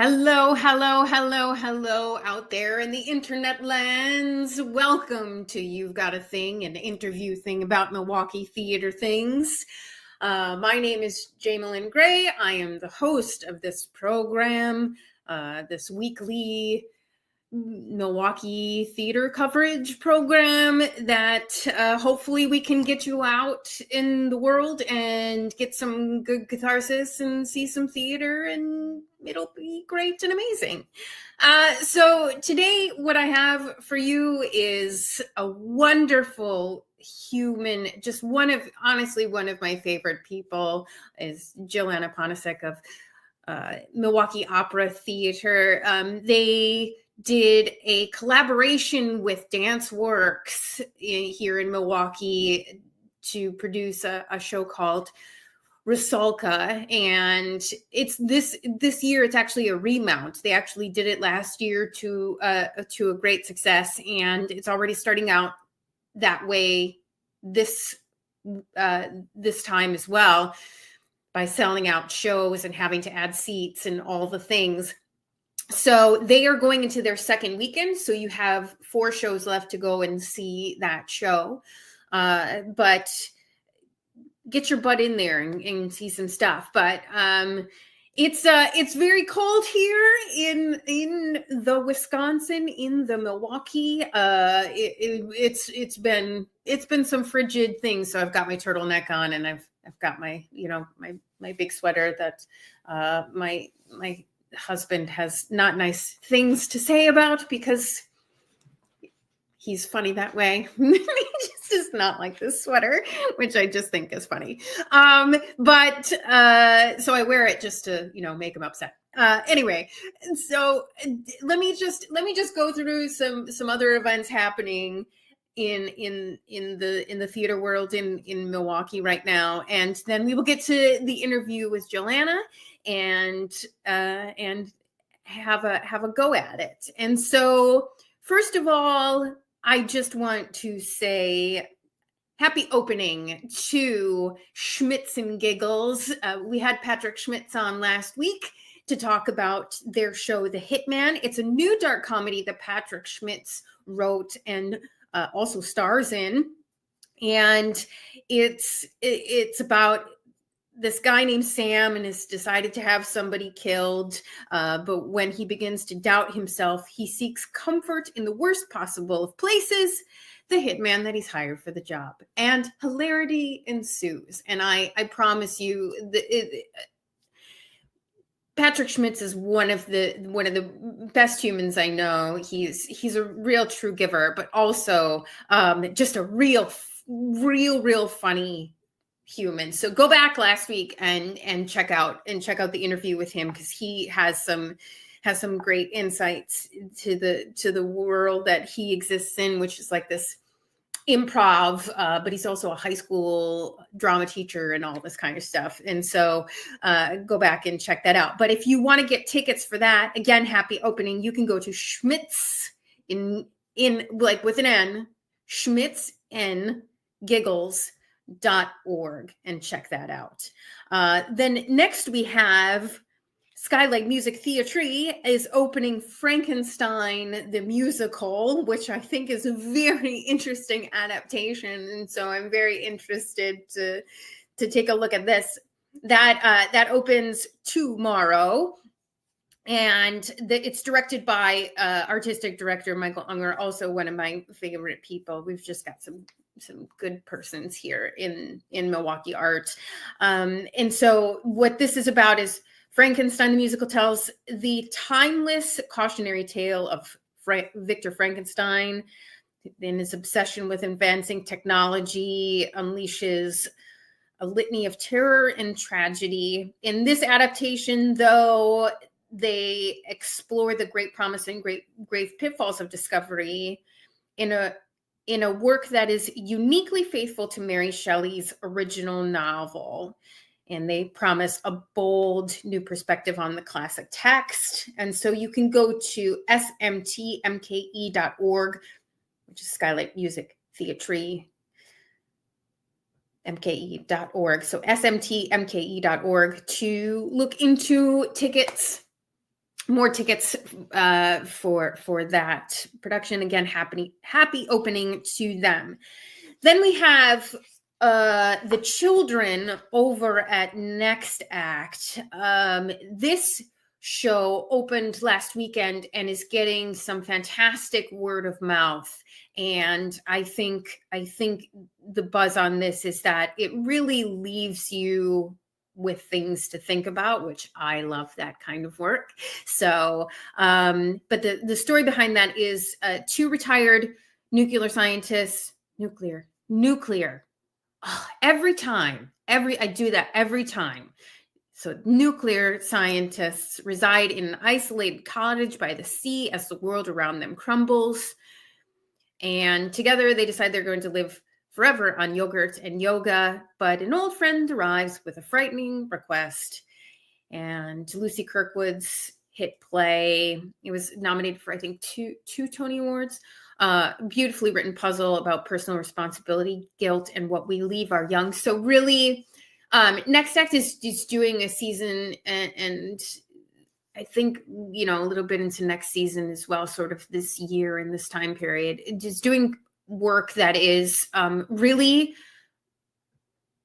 Hello, hello, hello, hello out there in the internet lands. Welcome to You've Got a Thing, an interview thing about Milwaukee theater things. My name is Jaimelyn Gray. I am the host of this program, this weekly Milwaukee theater coverage program that hopefully we can get you out in the world and get some good catharsis and see some theater, and it'll be great and amazing. So today what I have for you is a wonderful human, just honestly one of my favorite people is Joanna Ponasik of Milwaukee Opera Theater. They did a collaboration with DanceWorks here in Milwaukee to produce a show called RUSALKA, and it's this year. It's actually a remount. They actually did it last year to a great success, and it's already starting out that way this time as well, by selling out shows and having to add seats and all the things. So they are going into their second weekend. So you have 4 shows left to go and see that show. But get your butt in there and see some stuff. But it's very cold here in the Wisconsin, in the Milwaukee. It's been some frigid things. So I've got my turtleneck on, and I've got my my big sweater that my husband has not nice things to say about, because he's funny that way. He just does not like this sweater, which I just think is funny. But so I wear it just to, make him upset. Anyway, so let me just go through some other events happening in the theater world in Milwaukee right now, and then we will get to the interview with Joanna and have a go at it. And so, first of all, I just want to say happy opening to Schmitz and Giggles. We had Patrick Schmitz on last week to talk about their show, The Hitman. It's a new dark comedy that Patrick Schmitz wrote and also stars in, and it's about this guy named Sam, and has decided to have somebody killed. But when he begins to doubt himself, he seeks comfort in the worst possible of places, the hitman that he's hired for the job. And hilarity ensues. And I promise you, Patrick Schmitz is one of the best humans I know. He's a real true giver, but also just a real funny human. So go back last week and check out the interview with him, because he has some great insights to the world that he exists in, which is like this improv, but he's also a high school drama teacher and all this kind of stuff. And so go back and check that out. But if you want to get tickets for that, again, happy opening, you can go to Schmitz in like with an N, Schmitz and Giggles.org, and check that out. Then next we have Skylight Music Theatre is opening Frankenstein the musical, which I think is a very interesting adaptation, and so I'm very interested to take a look at this. That opens tomorrow, and it's directed by artistic director Michael Unger, also one of my favorite people. We've just got some good persons here in Milwaukee art. And so what this is about is Frankenstein the musical tells the timeless cautionary tale of Victor Frankenstein. And his obsession with advancing technology unleashes a litany of terror and tragedy. In this adaptation, though, they explore the great promise and grave pitfalls of discovery in a work that is uniquely faithful to Mary Shelley's original novel. And they promise a bold new perspective on the classic text. And so you can go to smtmke.org, which is Skylight Music Theatre, mke.org. So smtmke.org to look into tickets. more tickets for that production. Again, happy opening to them. Then we have the children over at Next Act. This show opened last weekend and is getting some fantastic word of mouth. And I think the buzz on this is that it really leaves you with things to think about, which I love that kind of work. So, but the story behind that is two retired nuclear scientists, nuclear. Oh, I do that every time. So nuclear scientists reside in an isolated cottage by the sea as the world around them crumbles. And together they decide they're going to live forever on yogurt and yoga. But an old friend arrives with a frightening request. And Lucy Kirkwood's hit play, it was nominated for, I think, two Tony Awards. Beautifully written puzzle about personal responsibility, guilt, and what we leave our young. So really, Next Act is doing a season, and I think, a little bit into next season as well, sort of this year and this time period, just doing work that is really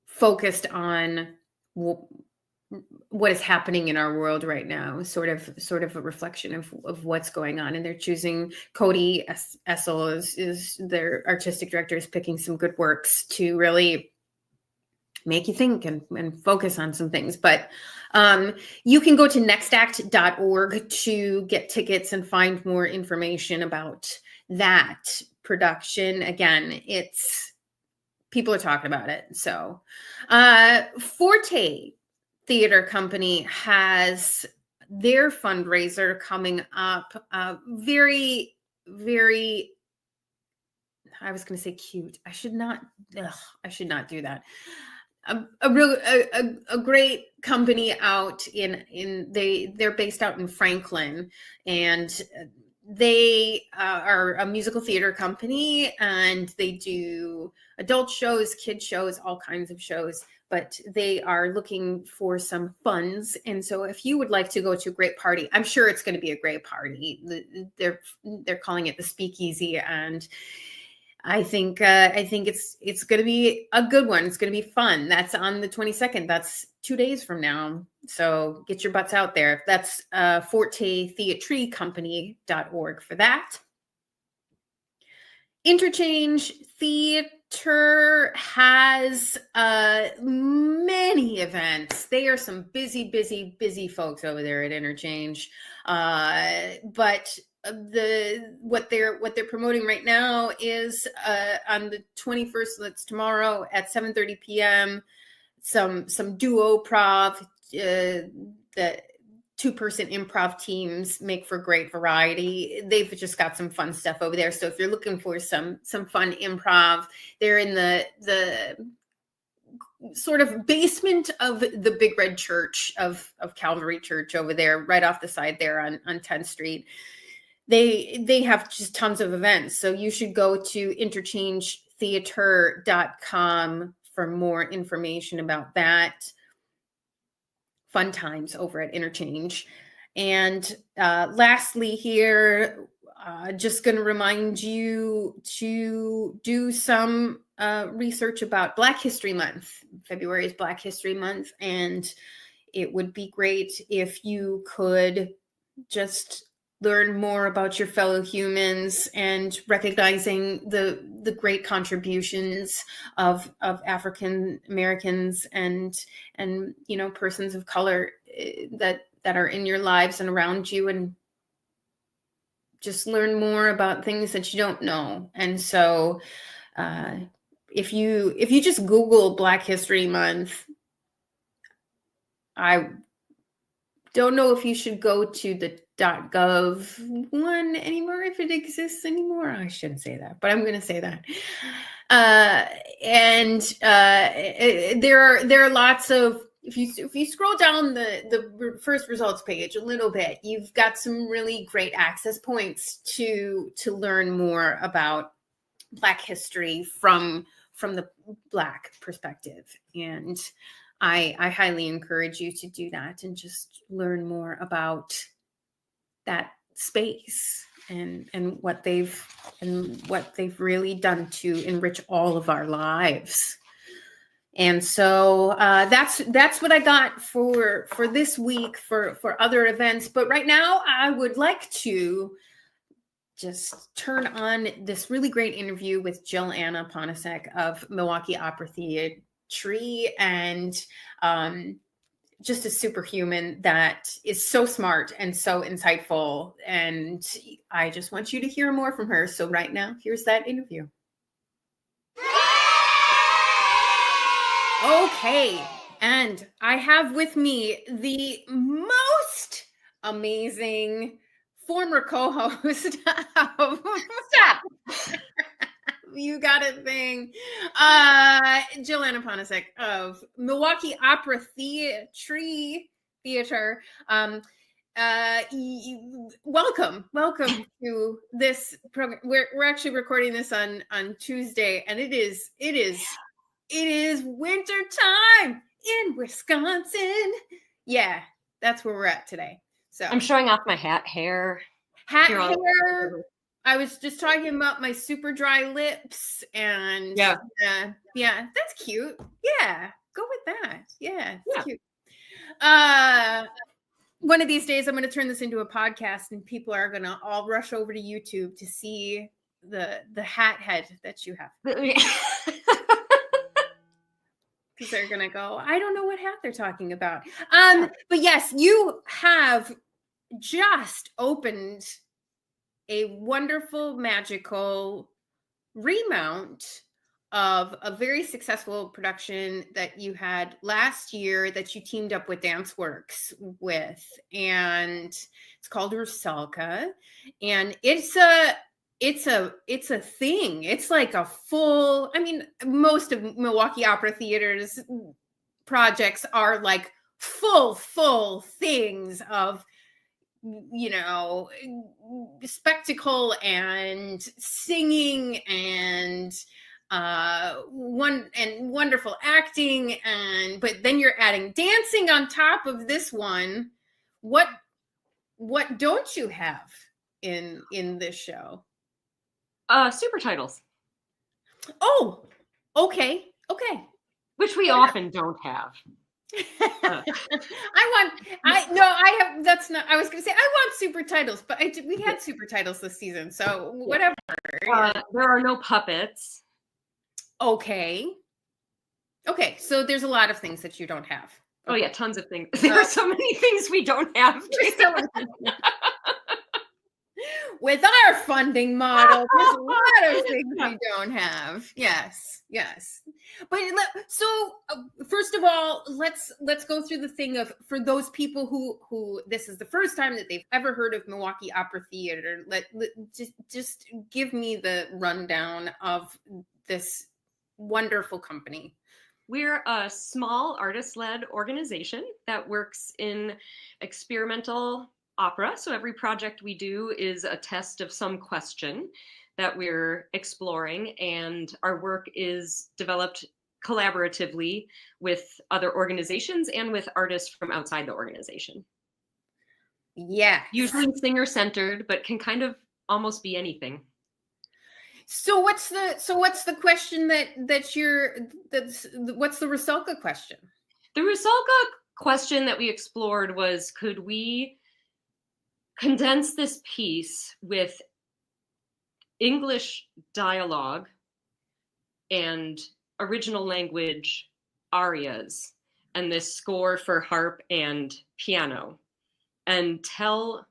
focused on what is happening in our world right now, sort of a reflection of what's going on. And they're choosing Cody Essel is their artistic director, is picking some good works to really make you think and focus on some things. But you can go to nextact.org to get tickets and find more information about that production. Again, people are talking about it. So Forte Theater Company has their fundraiser coming up. Very, very, I was going to say cute. I should not do that. A great company out they're based out in Franklin, and they are a musical theater company, and they do adult shows, kid shows, all kinds of shows, but they are looking for some funds. And so if you would like to go to a great party, I'm sure it's going to be a great party. They're calling it the Speakeasy, and I think it's going to be a good one. It's going to be fun. That's on the 22nd. That's 2 days from now. So get your butts out there. That's fortetheatrecompany.org for that. Interchange Theater has many events. They are some busy folks over there at Interchange. But what they're promoting right now is on the 21st, that's tomorrow at 7:30 p.m. some duo prov. The two-person improv teams make for great variety. They've just got some fun stuff over there. So if you're looking for some fun improv, they're in the sort of basement of the Big Red Church of Calvary Church over there, right off the side there on 10th Street. They have just tons of events. So you should go to interchangetheater.com for more information about that. Fun times over at Interchange. And lastly here, just going to remind you to do some research about Black History Month. February is Black History Month, and it would be great if you could just learn more about your fellow humans and recognizing the great contributions of African Americans and persons of color that are in your lives and around you, and just learn more about things that you don't know. And so if you just Google Black History Month, I don't know if you should go to the .gov one anymore, if it exists anymore. I shouldn't say that, but I'm going to say that. There are lots of, if you scroll down the first results page a little bit, you've got some really great access points to learn more about Black history from the Black perspective. And I highly encourage you to do that and just learn more about that space and what they've really done to enrich all of our lives. And so that's what I got for this week for other events. But right now, I would like to just turn on this really great interview with Jill Anna Ponasik of Milwaukee Opera Theatre, and just a superhuman that is so smart and so insightful. And I just want you to hear more from her. So right now, here's that interview. Okay, and I have with me the most amazing former co-host of Stop. You Got a Thing, Jaimelyn Ponasik of Milwaukee Opera Theatre. Welcome to this program. We're actually recording this on Tuesday, and it is winter time in Wisconsin. Yeah, that's where we're at today. So I'm showing off my hair. I was just talking about my super dry lips, and yeah, that's cute. Yeah, go with that. Yeah, it's cute. One of these days, I'm going to turn this into a podcast, and people are going to all rush over to YouTube to see the hat head that you have. Because they're going to go, I don't know what hat they're talking about. But yes, you have just opened a wonderful, magical remount of a very successful production that you had last year that you teamed up with DanceWorks with. And it's called RUSALKA. And it's a thing. It's like a full, I mean, most of Milwaukee Opera Theater's projects are like full things of, you know, spectacle and singing and wonderful acting, but then you're adding dancing on top of this one. What don't you have in this show? Super titles. Oh, okay. Which we often don't have. I was going to say, I want super titles, but we had super titles this season. So whatever. There are no puppets. Okay. So there's a lot of things that you don't have. Oh yeah. Tons of things. There are so many things we don't have. With our funding model, there's a lot of things we don't have. Yes. But so first of all, let's go through the thing of, for those people who this is the first time that they've ever heard of Milwaukee Opera Theatre. Just give me the rundown of this wonderful company. We're a small artist-led organization that works in experimental opera. So every project we do is a test of some question that we're exploring, and our work is developed collaboratively with other organizations and with artists from outside the organization. Yeah. Usually singer-centered, but can kind of almost be anything. So what's the question what's the RUSALKA question? The RUSALKA question that we explored was, could we condense this piece with English dialogue and original language arias and this score for harp and piano, and tell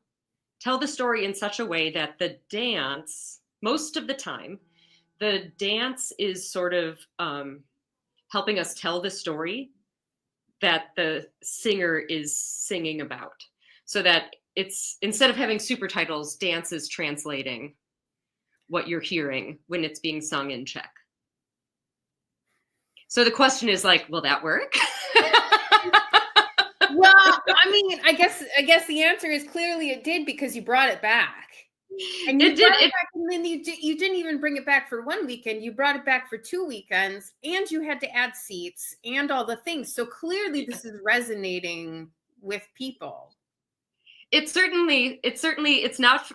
the story in such a way that the dance, most of the time, the dance is sort of helping us tell the story that the singer is singing about, so that it's, instead of having super titles, dance is translating what you're hearing when it's being sung in Czech. So the question is like, will that work? Well, I mean, I guess the answer is clearly it did, because you brought it back. And you brought it back, and then you didn't even bring it back for one weekend. You brought it back for 2 weekends, and you had to add seats and all the things. So clearly this is resonating with people. it's not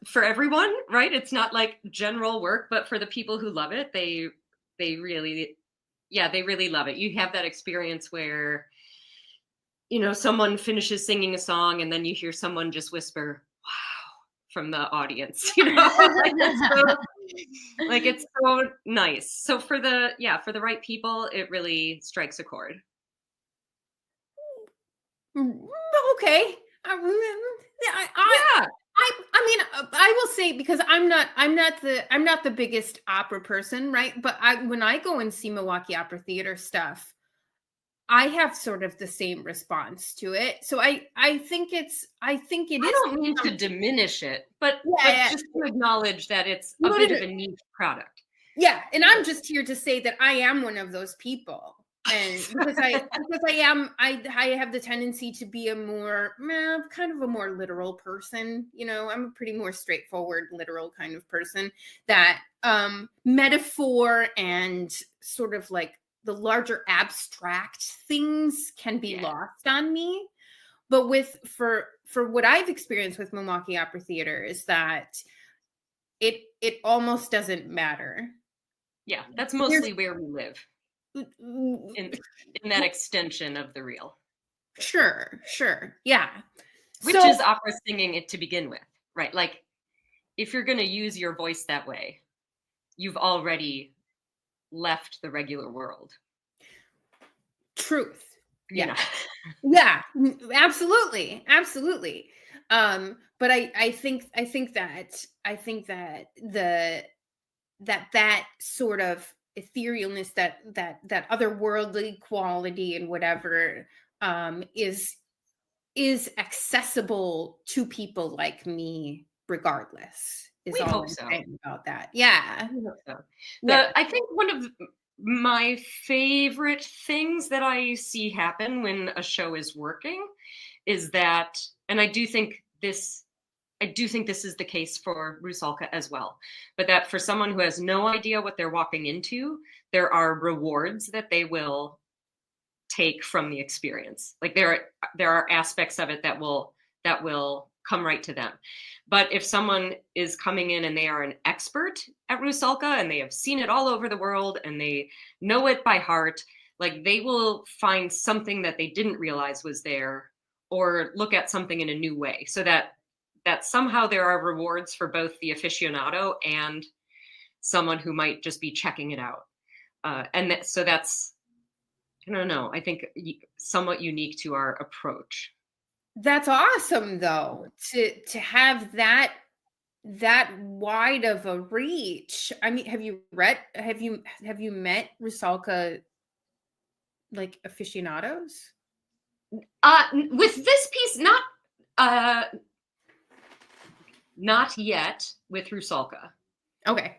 for everyone, right? It's not like general work, but for the people who love it, they really, yeah, they really love it. You have that experience where, someone finishes singing a song and then you hear someone just whisper, "Wow," from the audience, it's so nice. So for the right people, it really strikes a chord. Okay. Yeah. I mean, I will say, because I'm not the biggest opera person, right? But when I go and see Milwaukee Opera Theater stuff, I have sort of the same response to it. So I think it is. I don't mean to diminish it, but just to acknowledge that it's a bit of a niche product. Yeah, and I'm just here to say that I am one of those people. And because I have the tendency to be a more kind of a more literal person. I'm a pretty more straightforward, literal kind of person, that metaphor and sort of like the larger abstract things can be lost on me. But for what I've experienced with Milwaukee Opera Theater is that it almost doesn't matter. Yeah, that's mostly where we live. In that extension of the real. Sure. Yeah. Which is opera singing it to begin with, right? Like, if you're going to use your voice that way, you've already left the regular world. Truth. Yeah. Yeah, absolutely. But I think that sort of etherealness, that otherworldly quality and whatever, is accessible to people like me regardless. We hope so. About that. Yeah. We hope so. I think one of my favorite things that I see happen when a show is working is that, and I do think this is the case for RUSALKA as well, but that for someone who has no idea what they're walking into, there are rewards that they will take from the experience. Like there are aspects of it that will come right to them. But if someone is coming in and they are an expert at RUSALKA and they have seen it all over the world and they know it by heart, like they will find something that they didn't realize was there, or look at something in a new way, so that somehow there are rewards for both the aficionado and someone who might just be checking it out. So that's, I don't know, I think somewhat unique to our approach. That's awesome, though, to have that wide of a reach. I mean, have you met RUSALKA like aficionados? With this piece, not yet with RUSALKA. Okay.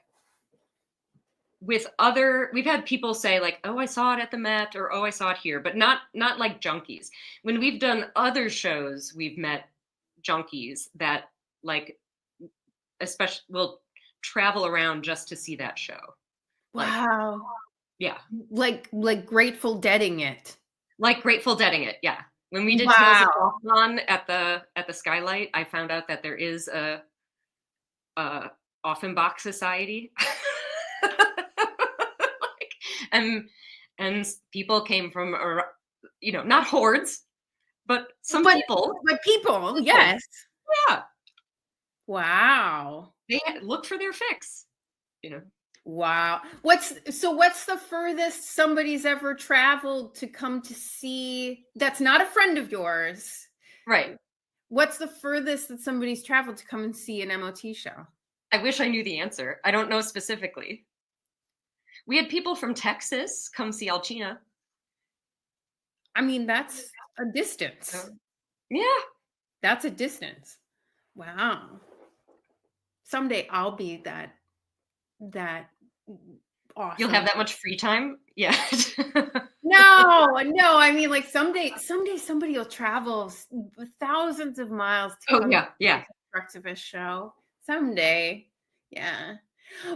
We've had people say like, "Oh, I saw it at the Met," or "Oh, I saw it here," but not like junkies. When we've done other shows, we've met junkies that like, especially will travel around just to see that show. Wow. Yeah. Like Grateful Deading it. Like Grateful Deading it, yeah. When we did Tales of Offline at the Skylight, I found out that there is a Offenbach Society. And people came from, not hordes, but people. But people, yes. Yeah. Wow. They look for their fix, Wow. What's the furthest somebody's ever traveled to come to see, that's not a friend of yours? Right. What's the furthest that somebody's traveled to come and see an MOT show? I wish I knew the answer. I don't know specifically. We had people from Texas come see Alcina. I mean, that's a distance. Yeah. That's a distance. Wow. Someday I'll be that awesome. You'll have that much free time? Yeah. No. I mean, like someday somebody will travel thousands of miles to come to the Structivist show. Someday. Yeah.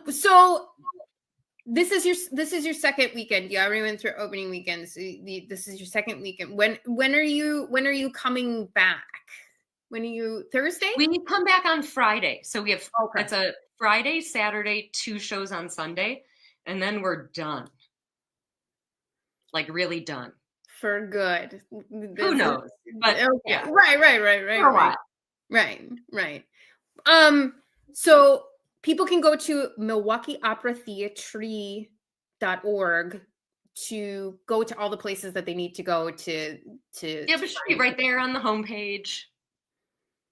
So this is your second weekend. You already went through opening weekend. So this is your second weekend. When are you coming back? When are you, Thursday? We come back on Friday. So we have, Okay. it's a Friday, Saturday, 2 shows on Sunday, and then we're done. Like really done. For good. Who knows? But Okay. yeah. Right. For what? Right. So people can go to MilwaukeeOperaTheatre.org to go to all the places that they need to go to Yeah, but it should be right there on the homepage.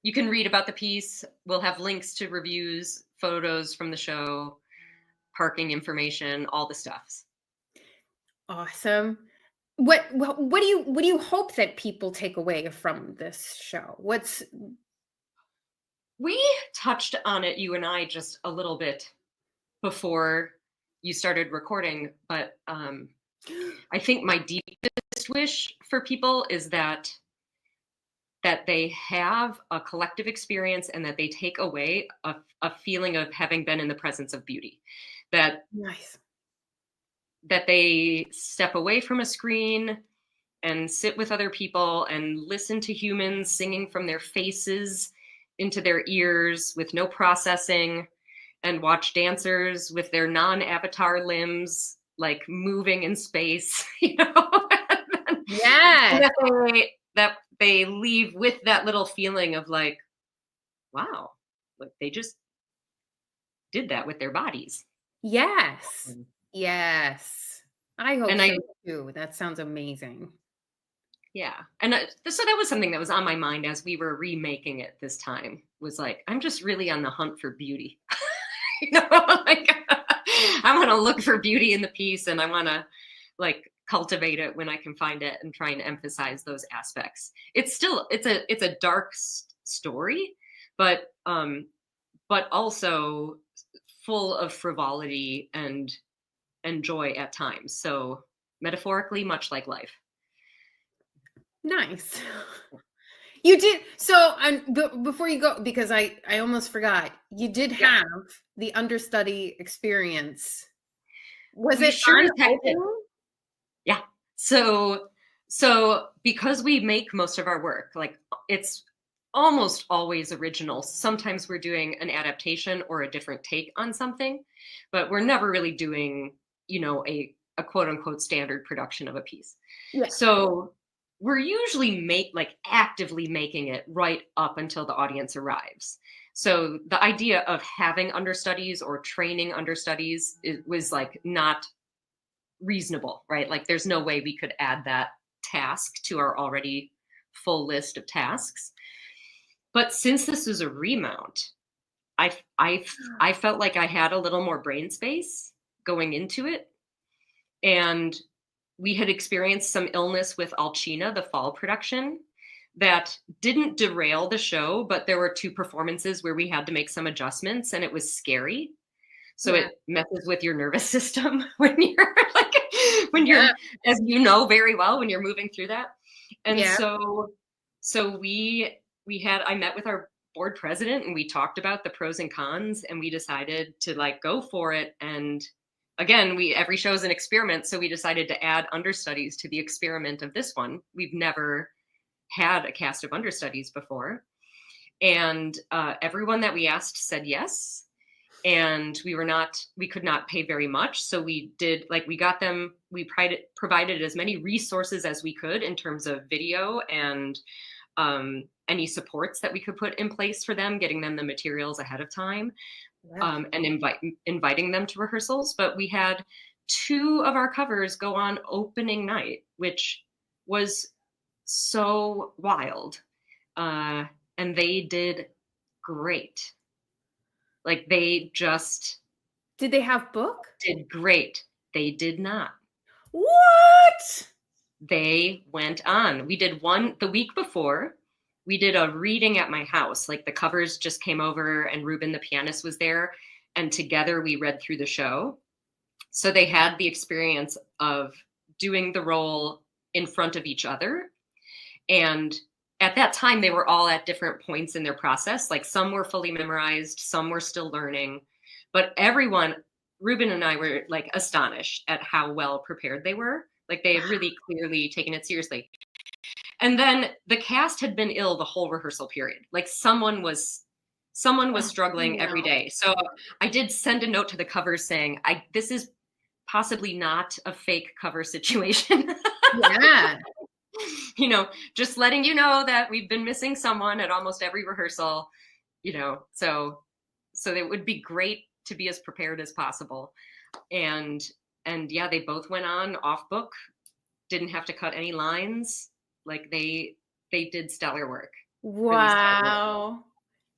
You can read about the piece. We'll have links to reviews, photos from the show, parking information, all the stuffs. Awesome. What do you hope that people take away from this show? We touched on it, you and I, just a little bit before you started recording, but I think my deepest wish for people is that they have a collective experience and that they take away a feeling of having been in the presence of beauty. Nice. That they step away from a screen and sit with other people and listen to humans singing from their faces into their ears with no processing, and watch dancers with their non-avatar limbs like moving in space, you know? Yeah. That they leave with that little feeling of like, wow, like they just did that with their bodies. Yes. I hope And so too. That sounds amazing. Yeah. And so that was something that was on my mind as we were remaking it this time, was like, I'm just really on the hunt for beauty. You know, like I want to look for beauty in the piece, and I want to like cultivate it when I can find it, and try and emphasize those aspects. It's a dark story, but also full of frivolity and joy at times. So metaphorically, much like life. Nice. You did so. Before you go, because I almost forgot, you did have the understudy experience. Was it sure on opening? Yeah. So because we make most of our work, like it's almost always original. Sometimes we're doing an adaptation or a different take on something, but we're never really doing, you know, a quote unquote standard production of a piece. Yeah. So we're usually actively making it right up until the audience arrives. So the idea of having understudies or training understudies was like not reasonable, right? Like there's no way we could add that task to our already full list of tasks. But since this was a remount, I felt like I had a little more brain space going into it. And we had experienced some illness with Alcina, the fall production, that didn't derail the show, but there were 2 performances where we had to make some adjustments, and it was scary. So it messes with your nervous system when you're, as you know very well, when you're moving through that. And so I met with our board president, and we talked about the pros and cons, and we decided to like go for it. And again, every show is an experiment. So we decided to add understudies to the experiment of this one. We've never had a cast of understudies before. And everyone that we asked said yes. And we could not pay very much. So we provided as many resources as we could in terms of video and any supports that we could put in place for them, getting them the materials ahead of time, and inviting them to rehearsals. But we had 2 of our covers go on opening night, which was so wild. And they did great. Like they just... Did they have book? Did great. They did not. What? They went on. We did one the week before. We did a reading at my house. Like the covers just came over, and Ruben, the pianist, was there. And together we read through the show. So they had the experience of doing the role in front of each other. And at that time, they were all at different points in their process. Like some were fully memorized, some were still learning. But everyone, Ruben and I, were like astonished at how well prepared they were. Like they had really clearly taken it seriously. And then the cast had been ill the whole rehearsal period. Like someone was struggling every day. So I did send a note to the covers saying, this is possibly not a fake cover situation. Yeah. You know, just letting you know that we've been missing someone at almost every rehearsal, you know, so it would be great to be as prepared as possible. And yeah, they both went on off book, didn't have to cut any lines. Like they did stellar work. Wow.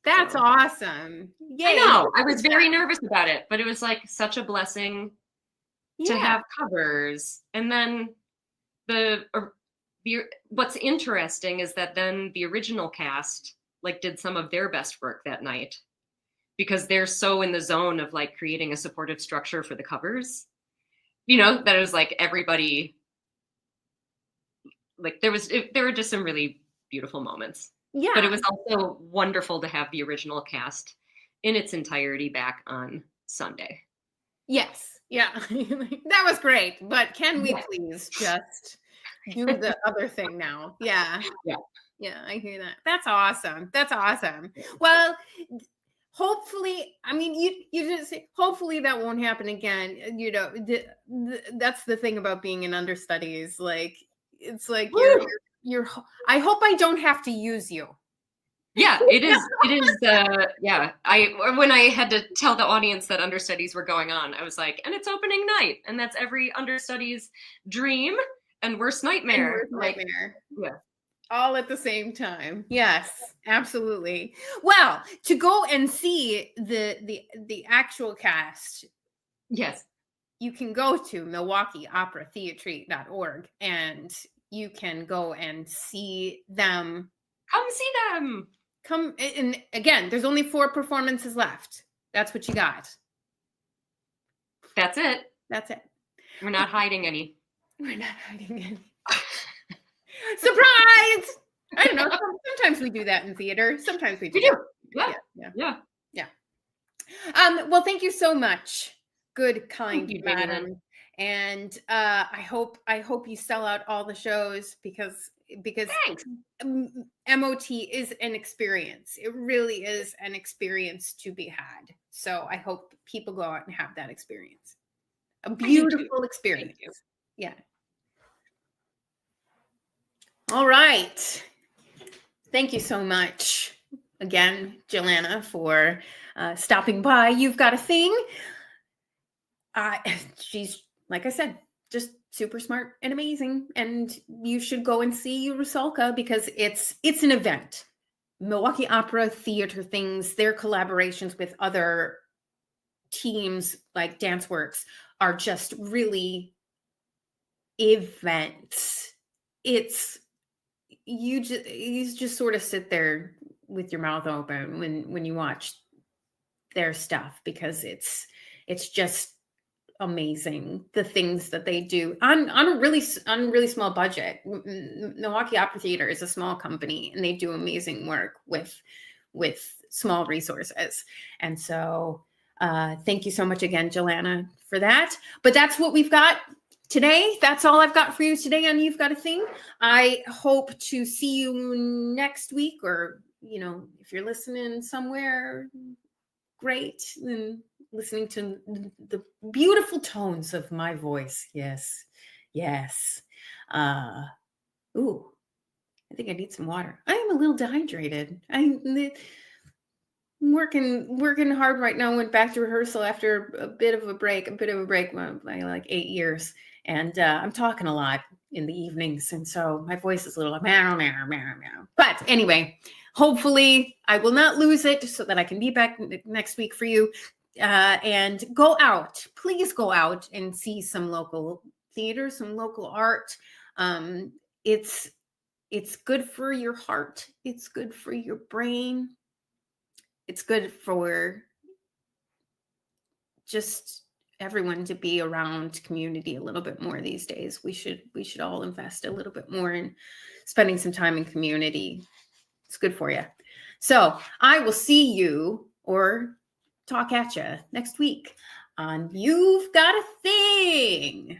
That's awesome. Yay. I know. I was very nervous about it, but it was like such a blessing to have covers. And then what's interesting is that then the original cast like did some of their best work that night because they're so in the zone of like creating a supportive structure for the covers, you know, that it was like everybody, like there were just some really beautiful moments. Yeah. But it was also wonderful to have the original cast in its entirety back on Sunday. Yes. Yeah. That was great. But can we please just do the other thing now? Yeah. Yeah, I hear that. That's awesome. Well, hopefully, I mean, you just say, hopefully that won't happen again. You know, that's the thing about being an understudy is like, it's like I hope I don't have to use you. Yeah, it is. Yeah. When I had to tell the audience that understudies were going on, I was like, and it's opening night, and that's every understudy's dream and worst nightmare. Yeah. All at the same time. Yes, absolutely. Well, to go and see the actual cast. Yes. You can go to MilwaukeeOperaTheatre.org and you can go and see them. Come see them. Come, and again, there's only 4 performances left. That's what you got. That's it. We're not hiding any. Surprise! I don't know. Sometimes we do that in theater. Sometimes we do. Yeah. Well, thank you so much. Good, kind madam. And I hope you sell out all the shows because Thanks. MOT is an experience. It really is an experience to be had. So I hope people go out and have that experience. A beautiful experience. Yeah. All right. Thank you so much again, Jelena, for stopping by. You've got a thing. She's, like I said, just super smart and amazing. And you should go and see RUSALKA because it's an event. Milwaukee Opera Theater Things, their collaborations with other teams like DanceWorks are just really events. You just sort of sit there with your mouth open when you watch their stuff because it's just amazing the things that they do on a really small budget. Milwaukee Opera Theater is a small company and they do amazing work with small resources. And so thank you so much again, Jelena, for that. But that's what we've got today. That's all I've got for you today on You've Got a Thing. I hope to see you next week, or, you know, if you're listening somewhere, great. And listening to the beautiful tones of my voice. Yes. Ooh, I think I need some water. I am a little dehydrated. I'm working hard right now. Went back to rehearsal after a bit of a break by like 8 years. And I'm talking a lot in the evenings. And so my voice is a little meow. But anyway, hopefully I will not lose it so that I can be back next week for you. And please go out and see some local theater, some local art. It's good for your heart. It's good for your brain. It's good for just everyone to be around community a little bit more these days. We should all invest a little bit more in spending some time in community. It's good for you. So I will see you or talk at you next week on You've Got a Thing.